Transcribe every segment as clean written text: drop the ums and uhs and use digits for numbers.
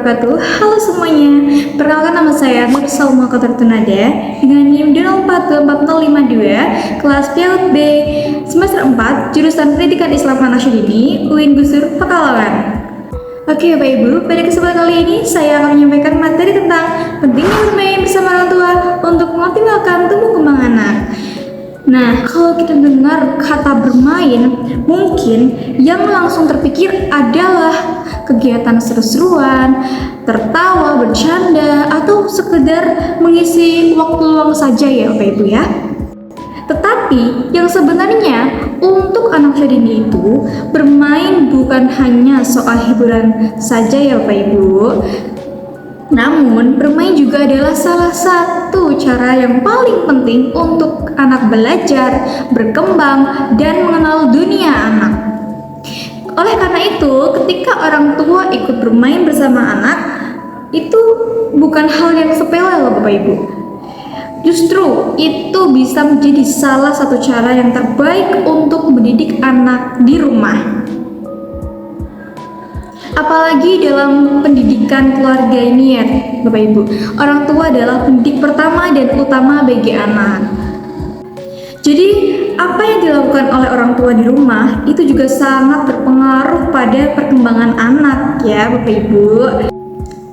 wabarakatuh. Halo semuanya, perkenalkan nama saya Nur Salma Kotartunada dengan NIM 04244052 kelas PAUD B semester 4 jurusan Pendidikan Islam Anasyadini UIN Gusur Pekalongan. Oke Bapak Ibu, pada kesempatan kali ini saya akan menyampaikan materi tentang pentingnya bermain bersama orang tua untuk mengoptimalkan tumbuh kembang anak. Nah, kalau kita dengar kata bermain, mungkin yang langsung terpikir adalah kegiatan seru-seruan, tertawa, bercanda, atau sekedar mengisi waktu luang saja ya Bapak Ibu ya. Tetapi yang sebenarnya untuk anak usia dini itu bermain bukan hanya soal hiburan saja ya Bapak Ibu. Namun, bermain juga adalah salah satu cara yang paling penting untuk anak belajar, berkembang, dan mengenal dunia anak. Oleh karena itu, ketika orang tua ikut bermain bersama anak, itu bukan hal yang sepele loh Bapak Ibu. Justru itu bisa menjadi salah satu cara yang terbaik untuk mendidik anak di rumah. Apalagi dalam pendidikan keluarga ini ya Bapak Ibu, orang tua adalah pendidik pertama dan utama bagi anak. Jadi apa yang dilakukan oleh orang tua di rumah itu juga sangat berpengaruh pada perkembangan anak ya Bapak Ibu.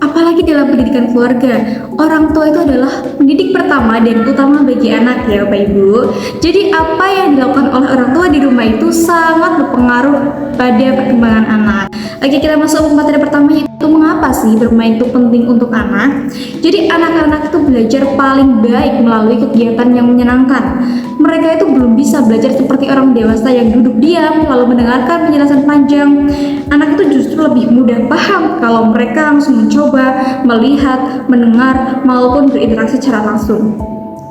Apalagi dalam pendidikan keluarga, orang tua itu adalah pendidik pertama dan utama bagi anak ya Bapak Ibu. Jadi apa yang dilakukan oleh orang tua di rumah itu sangat berpengaruh pada perkembangan anak. Oke, kita masuk ke materi pertama, yaitu mengapa sih bermain itu penting untuk anak. Jadi anak-anak itu belajar paling baik melalui kegiatan yang menyenangkan. Mereka itu belum bisa belajar seperti orang dewasa yang duduk diam lalu mendengarkan penjelasan panjang. Anak itu justru lebih mudah paham kalau mereka langsung mencoba, melihat, mendengar, maupun berinteraksi secara langsung.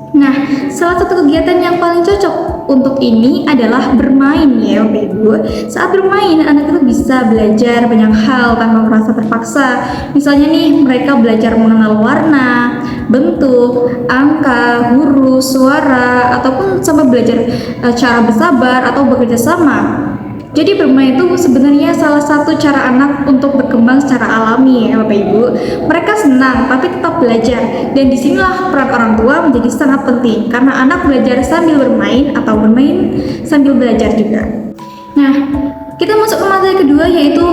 Nah, salah satu kegiatan yang paling cocok untuk ini adalah bermain ya Bapak Ibu. Saat bermain, anak itu bisa belajar banyak hal tanpa merasa terpaksa. Misalnya nih, mereka belajar mengenal warna, bentuk, angka, huruf, suara, ataupun sampai belajar cara bersabar atau bekerja sama. Jadi bermain itu sebenarnya salah satu cara anak untuk berkembang secara alami ya Bapak Ibu. Mereka senang tapi tetap belajar, dan disinilah peran orang tua menjadi sangat penting karena anak belajar sambil bermain atau bermain sambil belajar juga. Nah, kita masuk ke materi kedua, yaitu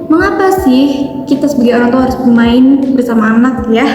mengapa sih kita sebagai orang tua harus bermain bersama anak ya.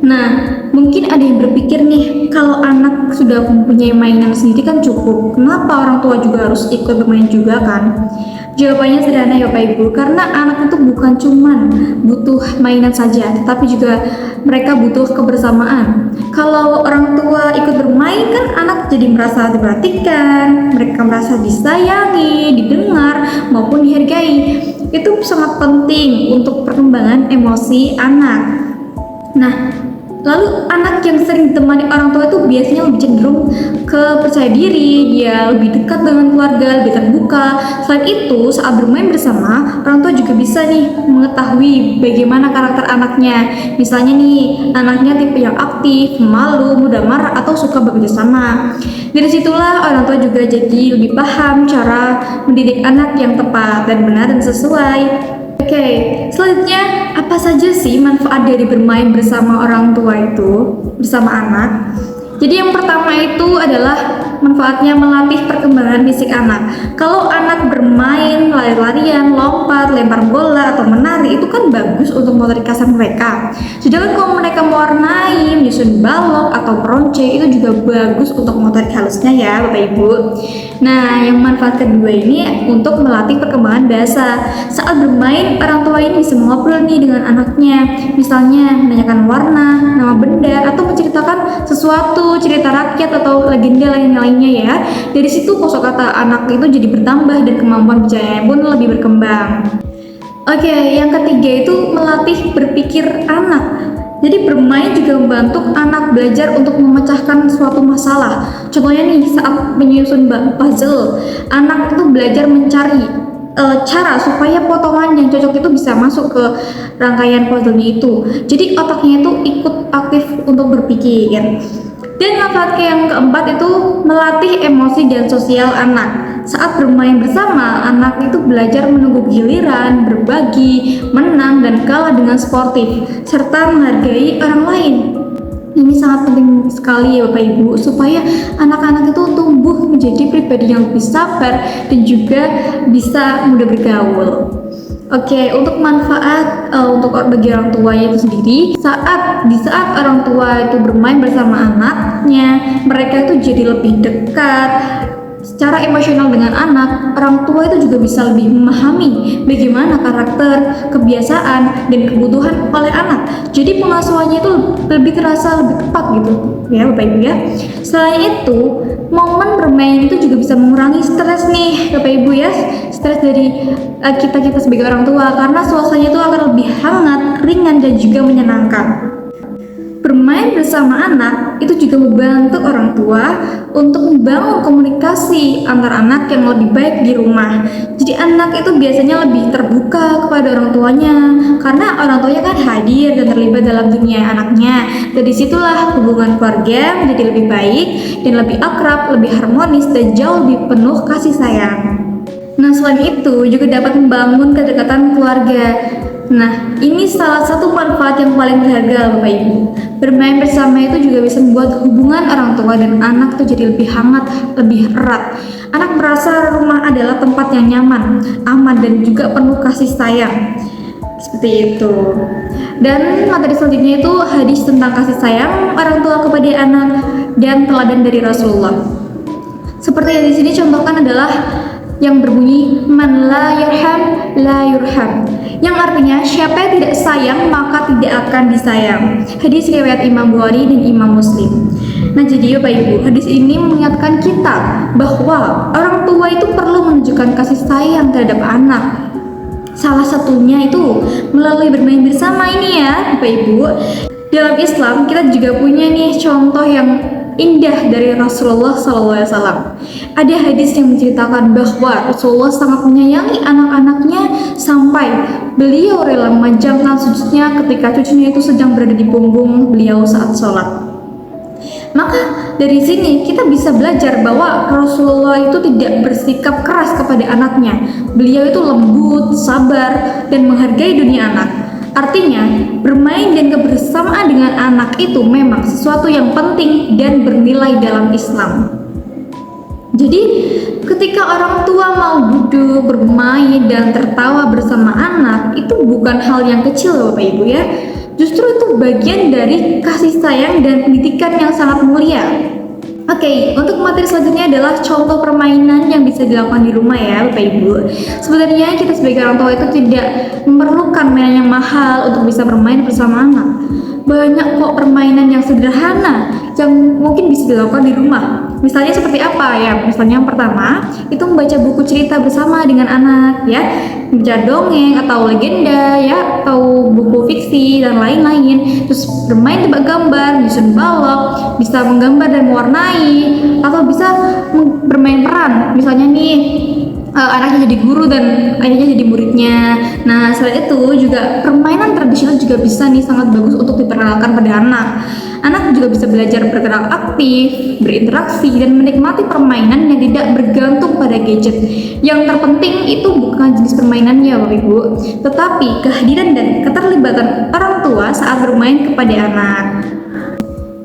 Nah, mungkin ada yang berpikir nih, kalau anak sudah mempunyai mainan sendiri kan cukup, kenapa orang tua juga harus ikut bermain juga kan? Jawabannya sederhana ya Bapak Ibu, karena anak itu bukan cuman butuh mainan saja, tetapi juga mereka butuh kebersamaan. Kalau orang tua ikut bermain kan anak jadi merasa diperhatikan, mereka merasa disayangi, didengar, maupun dihargai. Itu sangat penting untuk perkembangan emosi anak. Nah, lalu anak yang sering ditemani orang tua itu biasanya lebih cenderung ke percaya diri, dia lebih dekat dengan keluarga, lebih terbuka. Selain itu, saat bermain bersama, orang tua juga bisa nih mengetahui bagaimana karakter anaknya. Misalnya nih, anaknya tipe yang aktif, malu, mudah marah, atau suka bekerja sama. Dari situlah orang tua juga jadi lebih paham cara mendidik anak yang tepat dan benar dan sesuai. Oke, selanjutnya apa saja sih manfaat dari bermain bersama orang tua itu, bersama anak? Jadi yang pertama itu adalah manfaatnya melatih perkembangan fisik anak. Kalau anak bermain, lari-larian, lompat, lempar bola, atau menari, itu kan bagus untuk motorik kasar mereka. Sedangkan kalau mereka mewarnai, menyusun balok, atau meronce, itu juga bagus untuk motorik halusnya ya Bapak Ibu. Nah, yang manfaat kedua ini untuk melatih perkembangan bahasa. Saat bermain, orang tua ini bisa ngobrol nih dengan anaknya. Misalnya menanyakan warna, nama benda, atau menceritakan sesuatu, cerita rakyat atau legenda lainnya ya. Dari situ kosakata anak itu jadi bertambah dan kemampuan bicaranya pun lebih berkembang. Oke, yang ketiga itu melatih berpikir anak. Jadi bermain juga membantu anak belajar untuk memecahkan suatu masalah. Contohnya nih, saat menyusun puzzle, anak itu belajar mencari cara supaya potongan yang cocok itu bisa masuk ke rangkaian puzzle-nya itu. Jadi otaknya itu ikut aktif untuk berpikir. Dan manfaat yang keempat itu melatih emosi dan sosial anak. Saat bermain bersama, anak itu belajar menunggu giliran, berbagi, menang dan kalah dengan sportif, serta menghargai orang lain. Ini sangat penting sekali ya Bapak Ibu, supaya anak-anak itu tumbuh menjadi pribadi yang lebih sabar dan juga bisa mudah bergaul. Oke, untuk manfaat untuk bagi orang tua itu sendiri, di saat orang tua itu bermain bersama anaknya, mereka itu jadi lebih dekat secara emosional dengan anak. Orang tua itu juga bisa lebih memahami bagaimana karakter, kebiasaan, dan kebutuhan oleh anak. Jadi pengasuhannya itu lebih terasa lebih tepat gitu ya Bapak Ibu ya. Selain itu, momen bermain itu juga bisa mengurangi stres nih Bapak Ibu ya, stres dari kita sebagai orang tua, karena suasananya itu akan lebih hangat, ringan, dan juga menyenangkan. Bermain bersama anak itu juga membantu orang tua untuk membangun komunikasi antar anak yang lebih baik di rumah. Jadi anak itu biasanya lebih terbuka kepada orang tuanya, karena orang tuanya kan hadir dan terlibat dalam dunia anaknya. Dari situlah hubungan keluarga menjadi lebih baik dan lebih akrab, lebih harmonis, dan jauh lebih penuh kasih sayang. Nah, selain itu juga dapat membangun kedekatan keluarga. Nah, ini salah satu manfaat yang paling berharga Bapak Ibu. Bermain bersama itu juga bisa membuat hubungan orang tua dan anak itu jadi lebih hangat, lebih erat. Anak merasa rumah adalah tempat yang nyaman, aman, dan juga penuh kasih sayang. Seperti itu. Dan materi selanjutnya itu hadis tentang kasih sayang orang tua kepada anak dan teladan dari Rasulullah. Seperti yang di sini contohkan adalah yang berbunyi man la yurham la yurham, yang artinya siapa yang tidak sayang maka tidak akan disayang. Hadis riwayat Imam Bukhari dan Imam Muslim. Nah, jadi Bapak Ibu, hadis ini mengingatkan kita bahwa orang tua itu perlu menunjukkan kasih sayang terhadap anak. Salah satunya itu melalui bermain bersama ini ya Bapak Ibu. Dalam Islam kita juga punya nih contoh yang indah dari Rasulullah SAW. Ada hadis yang menceritakan bahwa Rasulullah sangat menyayangi anak-anaknya sampai beliau rela memanjangkan sujudnya ketika cucunya itu sedang berada di punggung beliau saat sholat. Maka dari sini kita bisa belajar bahwa Rasulullah itu tidak bersikap keras kepada anaknya. Beliau itu lembut, sabar, dan menghargai dunia anak. Artinya, bermain dan kebersamaan dengan anak itu memang sesuatu yang penting dan bernilai dalam Islam. Jadi, ketika orang tua mau duduk, bermain, dan tertawa bersama anak, itu bukan hal yang kecil Bapak Ibu ya. Justru itu bagian dari kasih sayang dan pendidikan yang sangat mulia. Oke, untuk materi selanjutnya adalah contoh permainan yang bisa dilakukan di rumah ya Bapak Ibu. Sebenarnya kita sebagai orang tua itu tidak memerlukan mainan yang mahal untuk bisa bermain bersama anak. Banyak kok permainan yang sederhana yang mungkin bisa dilakukan di rumah. Misalnya seperti apa ya? Misalnya yang pertama itu membaca buku cerita bersama dengan anak ya, membaca dongeng atau legenda ya, atau buku fiksi dan lain-lain. Terus bermain tebak gambar, menyusun balok, bisa menggambar dan mewarnai, atau bisa bermain peran. Misalnya nih anaknya jadi guru dan ayahnya jadi muridnya. Nah, selain itu juga permainan tradisional juga bisa nih sangat bagus untuk diperkenalkan pada anak. Anak juga bisa belajar bergerak aktif, berinteraksi, dan menikmati permainan yang tidak bergantung pada gadget. Yang terpenting itu bukan jenis permainannya Bapak Ibu, tetapi kehadiran dan keterlibatan orang tua saat bermain kepada anak.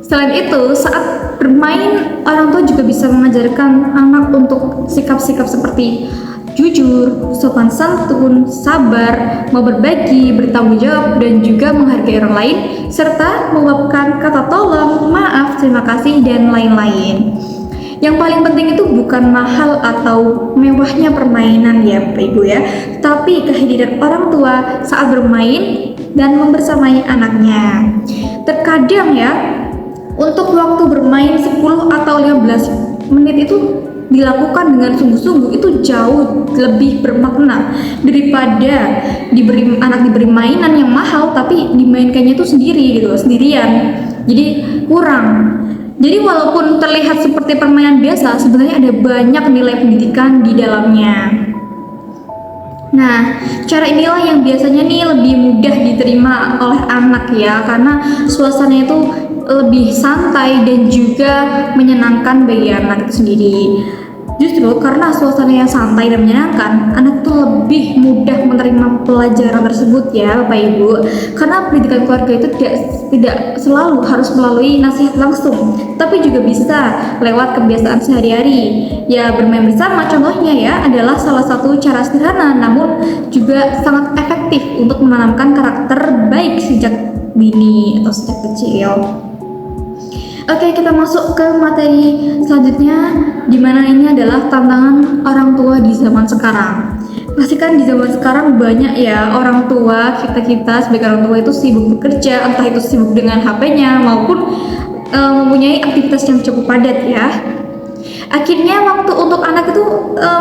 Selain itu, saat bermain, orang tua juga bisa mengajarkan anak untuk sikap-sikap seperti jujur, sopan santun, sabar, mau berbagi, bertanggung jawab, dan juga menghargai orang lain, serta mengucapkan kata tolong, maaf, terima kasih, dan lain-lain. Yang paling penting itu bukan mahal atau mewahnya permainan ya Bapak Ibu ya, tapi kehadiran orang tua saat bermain dan membersamai anaknya. Terkadang ya, untuk waktu bermain 10 atau 15 menit itu dilakukan dengan sungguh-sungguh itu jauh lebih bermakna daripada anak diberi mainan yang mahal tapi dimainkannya itu sendiri gitu, sendirian. Jadi kurang. Jadi walaupun terlihat seperti permainan biasa, sebenarnya ada banyak nilai pendidikan di dalamnya. Nah, cara inilah yang biasanya nih lebih mudah diterima oleh anak ya, karena suasana itu lebih santai dan juga menyenangkan bagi anak itu sendiri. Justru karena suasana yang santai dan menyenangkan, anak itu lebih mudah menerima pelajaran tersebut ya Bapak Ibu. Karena pendidikan keluarga itu tidak selalu harus melalui nasihat langsung, tapi juga bisa lewat kebiasaan sehari-hari. Ya, bermain bersama contohnya ya adalah salah satu cara sederhana namun juga sangat efektif untuk menanamkan karakter baik sejak dini atau sejak kecil. Oke, kita masuk ke materi selanjutnya, di mana ini adalah tantangan orang tua di zaman sekarang. Pastikan di zaman sekarang banyak ya orang tua, kita sebagai orang tua itu sibuk bekerja, entah itu sibuk dengan HP-nya maupun mempunyai aktivitas yang cukup padat ya. Akhirnya waktu untuk anak itu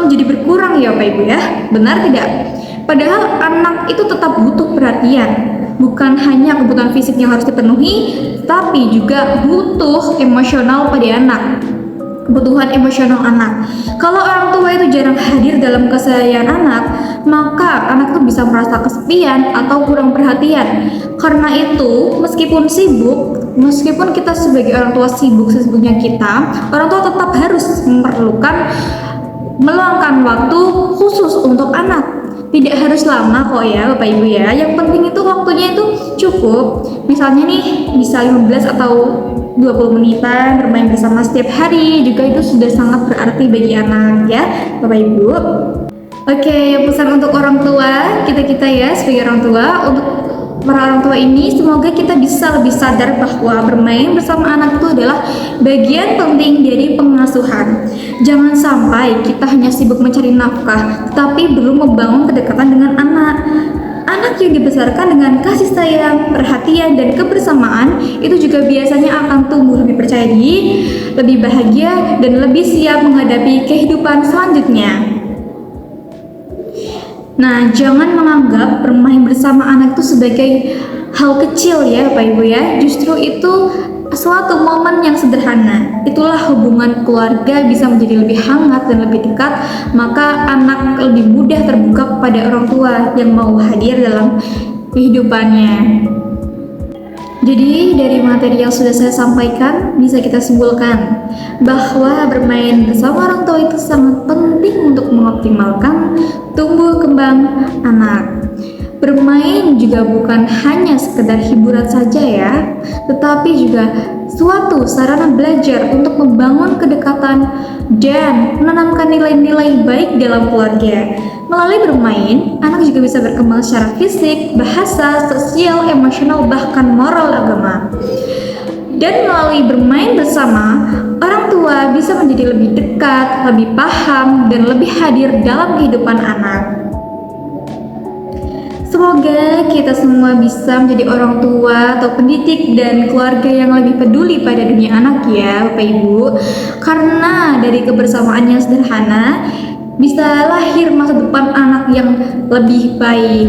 jadi berkurang ya Bapak Ibu ya, benar tidak? Padahal anak itu tetap butuh perhatian. Bukan hanya kebutuhan fisik yang harus dipenuhi, tapi juga butuh emosional pada anak. Kebutuhan emosional anak. Kalau orang tua itu jarang hadir dalam keseharian anak, maka anak itu bisa merasa kesepian atau kurang perhatian. Karena itu, meskipun kita sebagai orang tua sibuk sesibuknya kita, orang tua tetap harus meluangkan waktu khusus untuk anak. Tidak harus lama kok ya Bapak Ibu ya. Yang penting itu waktunya itu cukup. Misalnya nih bisa 15 atau 20 menitan bermain bersama setiap hari juga itu sudah sangat berarti bagi anak ya Bapak Ibu. Oke, pesan untuk orang tua, kita ya sebagai orang tua, untuk para orang tua ini semoga kita bisa lebih sadar bahwa bermain bersama anak itu adalah bagian penting dari pengasuhan. Jangan sampai kita hanya sibuk mencari nafkah tetapi belum membangun kedekatan dengan anak. Anak yang dibesarkan dengan kasih sayang, perhatian, dan kebersamaan itu juga biasanya akan tumbuh lebih percaya diri, lebih bahagia, dan lebih siap menghadapi kehidupan selanjutnya. Nah, jangan menganggap bermain bersama anak itu sebagai hal kecil ya Bapak Ibu ya. Justru itu suatu momen yang sederhana. Itulah hubungan keluarga bisa menjadi lebih hangat dan lebih dekat, maka anak lebih mudah terbuka kepada orang tua yang mau hadir dalam kehidupannya. Jadi dari materi yang sudah saya sampaikan bisa kita simpulkan bahwa bermain bersama orang tua itu sangat penting untuk mengoptimalkan tumbuh kembang anak. Bermain juga bukan hanya sekedar hiburan saja ya, tetapi juga suatu sarana belajar untuk membangun kedekatan dan menanamkan nilai-nilai baik dalam keluarga. Melalui bermain, anak juga bisa berkembang secara fisik, bahasa, sosial, emosional, bahkan moral agama. Dan melalui bermain bersama, orang tua bisa menjadi lebih dekat, lebih paham, dan lebih hadir dalam kehidupan anak. Semoga kita semua bisa menjadi orang tua atau pendidik dan keluarga yang lebih peduli pada dunia anak ya Bapak Ibu. Karena dari kebersamaan yang sederhana bisa lahir masa depan anak yang lebih baik.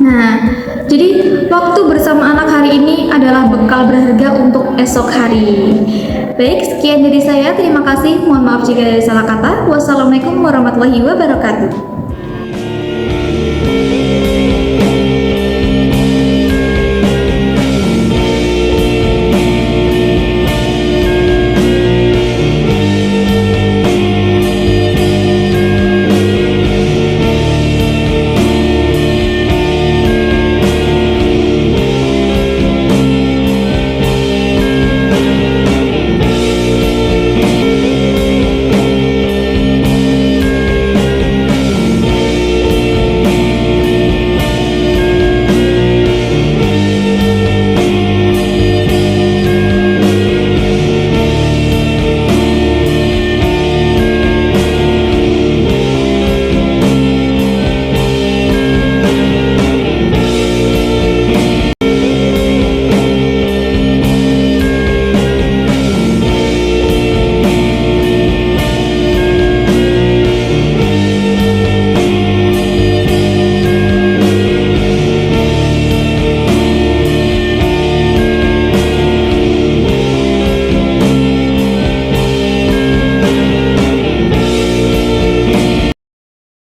Nah, jadi waktu bersama anak hari ini adalah bekal berharga untuk esok hari. Baik, sekian dari saya. Terima kasih. Mohon maaf jika ada salah kata. Wassalamualaikum warahmatullahi wabarakatuh.